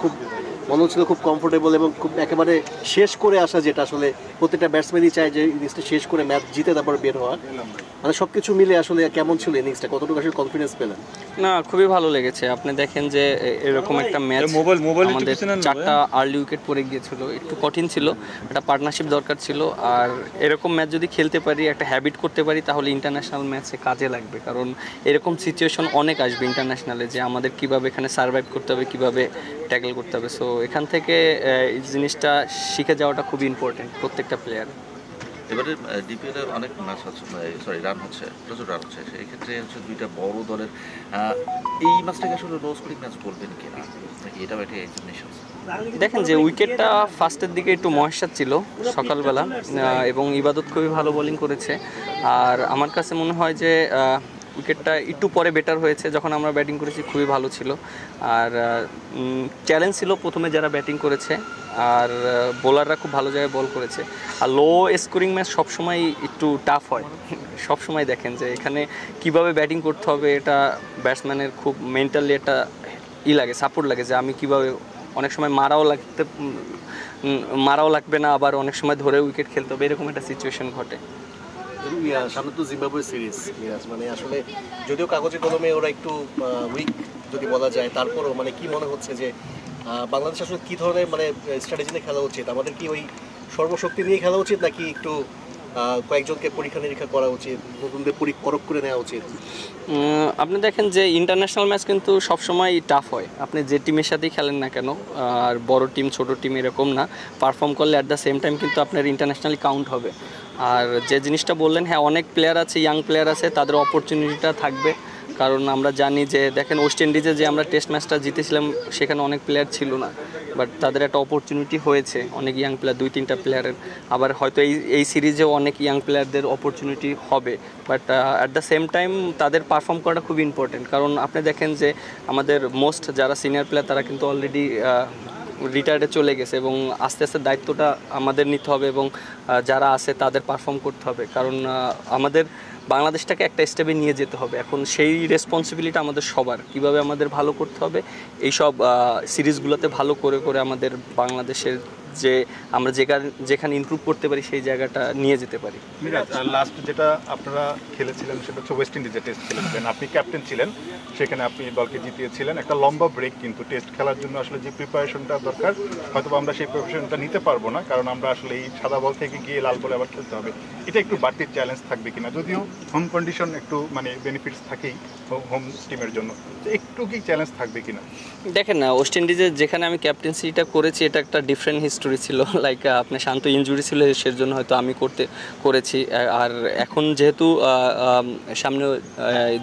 খুব মনে হচ্ছিল খুব কমফোর্টেবল এবং খুব একেবারে শেষ করে আসা, যেটা আসলে প্রত্যেকটা ব্যাটসম্যানই চায় যে ইনিংসটা শেষ করে ম্যাচ জিতে তারপর বের হওয়া। মানে সব কিছু মিলে আসলে কেমন ছিল ইনিংসটা, কতটুকু আসলে কনফিডেন্স পেলেন? না, খুবই ভালো লেগেছে। আপনি দেখেন যে এরকম একটা ম্যাচ আমাদের 4টা আর্লি উইকেট পড়ে গিয়েছিল, একটু কঠিন ছিল, একটা পার্টনারশিপ দরকার ছিল। আর এরকম ম্যাচ যদি খেলতে পারি, একটা হ্যাবিট করতে পারি, তাহলে ইন্টারন্যাশনাল ম্যাচে কাজে লাগবে। কারণ এরকম সিচুয়েশন অনেক আসবে ইন্টারন্যাশনালে, যে আমাদের কীভাবে এখানে সার্ভাইভ করতে হবে, কীভাবে ট্যাকল করতে হবে। সো এখান থেকে এই জিনিসটা শিখে যাওয়াটা খুবই ইম্পর্টেন্ট প্রত্যেকটা প্লেয়ার। এবারে ডিপিএলে অনেক ম্যাচ হচ্ছে, রান হচ্ছে, প্রচুর রান হচ্ছে। সেই ক্ষেত্রে হচ্ছে দুইটা বড় দলের এই ম্যাচটাকে আসলে লো স্কোরিং ম্যাচ বলবেন কিনা, নাকি এটাও একটা এক্সামিনেশন? দেখেন যে উইকেটটা ফার্স্টের দিকে একটু মহেশাত ছিল সকালবেলা, এবং ইবাদত খুবই ভালো বোলিং করেছে। আর আমার কাছে মনে হয় যে উইকেটটা একটু পরে বেটার হয়েছে, যখন আমরা ব্যাটিং করেছি খুবই ভালো ছিল। আর চ্যালেঞ্জ ছিল প্রথমে যারা ব্যাটিং করেছে, আর বোলাররা খুব ভালো জায়গায় বল করেছে। আর লো স্কোরিং ম্যাচ সবসময় একটু টাফ হয়। সবসময় দেখেন যে এখানে কিভাবে ব্যাটিং করতে হবে, এটা ব্যাটসম্যানের খুব মেন্টালি একটা লাগে, সাপোর্ট লাগে, যে আমি কীভাবে, অনেক সময় মারাও লাগবে না, আবার অনেক সময় ধরে উইকেট খেলতে হবে, এরকম একটা সিচুয়েশন ঘটে। সামনে তো জিম্বাবুয়ে সিরিজ, মানে আসলে যদিও কাগজে কলমে ওরা একটু উইক যদি বলা যায়, তারপরও মানে কি মনে হচ্ছে যে বাংলাদেশ আসলে কী ধরনের মানে স্ট্র্যাটেজি নিয়ে খেলা উচিত? আমাদের কি ওই সর্বশক্তি নিয়ে খেলা উচিত, নাকি একটু কয়েকজনকে পরীক্ষা নিরীক্ষা করা উচিত, নতুনদের পরখ করে নেওয়া উচিত? আপনি দেখেন যে ইন্টারন্যাশনাল ম্যাচ কিন্তু সবসময় টাফ হয়, আপনি যে টিমের সাথেই খেলেন না কেন। আর বড় টিম ছোট টিম এরকম না, পারফর্ম করলে অ্যাট দ্য সেম টাইম কিন্তু আপনার ইন্টারন্যাশনালি কাউন্ট হবে। আর যে জিনিসটা বললেন, হ্যাঁ অনেক প্লেয়ার আছে, ইয়াং প্লেয়ার আছে, তাদের অপরচুনিটিটা থাকবে। কারণ আমরা জানি যে দেখেন ওয়েস্ট ইন্ডিজে যে আমরা টেস্ট ম্যাচটা জিতেছিলাম, সেখানে অনেক প্লেয়ার ছিল না, বাট তাদের একটা অপরচুনিটি হয়েছে, অনেক ইয়াং প্লেয়ার, 2-3টা প্লেয়ারের। আবার হয়তো এই সিরিজেও অনেক ইয়াং প্লেয়ারদের অপরচুনিটি হবে, but at the same time তাদের পারফর্ম করাটা খুব ইম্পর্টেন্ট। কারণ আপনি দেখেন যে আমাদের মোস্ট যারা সিনিয়র প্লেয়ার, তারা কিন্তু অলরেডি রিটায়ার্ডে চলে গেছে, এবং আস্তে আস্তে দায়িত্বটা আমাদের নিতে হবে, এবং যারা আছে তাদের পারফর্ম করতে হবে। কারণ আমাদের বাংলাদেশটাকে একটা স্টেপে নিয়ে যেতে হবে, এখন সেই রেসপন্সিবিলিটি আমাদের সবার, কিভাবে আমাদের ভালো করতে হবে, এইসব সিরিজগুলোতে ভালো করে করে আমাদের বাংলাদেশের যে আমরা যেখানে ইমপ্রুভ করতে পারি, সেই জায়গাটা নিয়ে যেতে পারি। মিরাজ, লাস্ট যেটা আপনারা খেলেছিলেন সেটা হচ্ছে ওয়েস্ট ইন্ডিজে টেস্ট খেলেছিলেন, আপনি ক্যাপ্টেন ছিলেন, সেখানে আপনি দলকে জিতিয়েছিলেন। একটা লম্বা ব্রেক, কিন্তু টেস্ট খেলার জন্য আসলে যে প্রিপারেশনটা দরকার, হয়তো আমরা সেই প্রিপারেশনটা নিতে পারবো না, কারণ আমরা আসলে এই সাদা বল থেকে গিয়ে লাল বলে আবার খেলতে হবে। এটা একটু বাড়তি চ্যালেঞ্জ থাকবে কিনা? যদিও হোম কন্ডিশন একটু মানে বেনিফিটস থাকেই হোম টিমের জন্য, একটু কি চ্যালেঞ্জ থাকবে কিনা? দেখেন না, ওয়েস্ট ইন্ডিজের যেখানে আমি ক্যাপ্টেন্সিটা করেছি, এটা একটা ডিফারেন্ট হিস্টোরি ছিল। লাইক আপনার শান্ত ইনজুরি ছিল, সেজন্য হয়তো আমি করেছি। আর এখন যেহেতু সামনে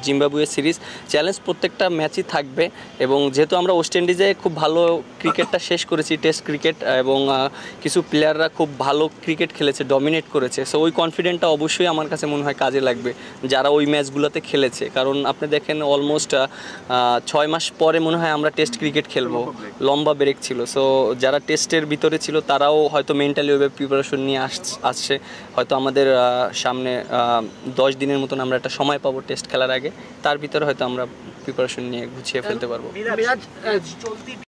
জিম্বাবুয়ে সিরিজ, চ্যালেঞ্জ প্রত্যেকটা ম্যাচই থাকবে। এবং যেহেতু আমরা ওয়েস্ট ইন্ডিজে খুব ভালো ক্রিকেটটা শেষ করেছি, টেস্ট ক্রিকেট, এবং কিছু প্লেয়াররা খুব ভালো ক্রিকেট খেলেছে, ডমিনেট করেছে, সো ওই কনফিডেন্টটা অবশ্যই আমার কাছে মনে হয় কাজে লাগবে যারা ওই ম্যাচগুলোতে খেলেছে। কারণ আপনি দেখেন অলমোস্ট 6 মাস পরে মনে হয় আমরা টেস্ট ক্রিকেট খেলবো, লম্বা ব্রেক ছিল। সো যারা টেস্টের ভিতরে ছিল, তারাও হয়তো মেন্টালি ওইভাবে প্রিপারেশন নিয়ে আসছে। হয়তো আমাদের সামনে 10 দিনের মতন আমরা একটা সময় পাবো টেস্ট খেলার আগে, তার ভিতরে হয়তো আমরা প্রিপারেশন নিয়ে গুছিয়ে ফেলতে পারবো।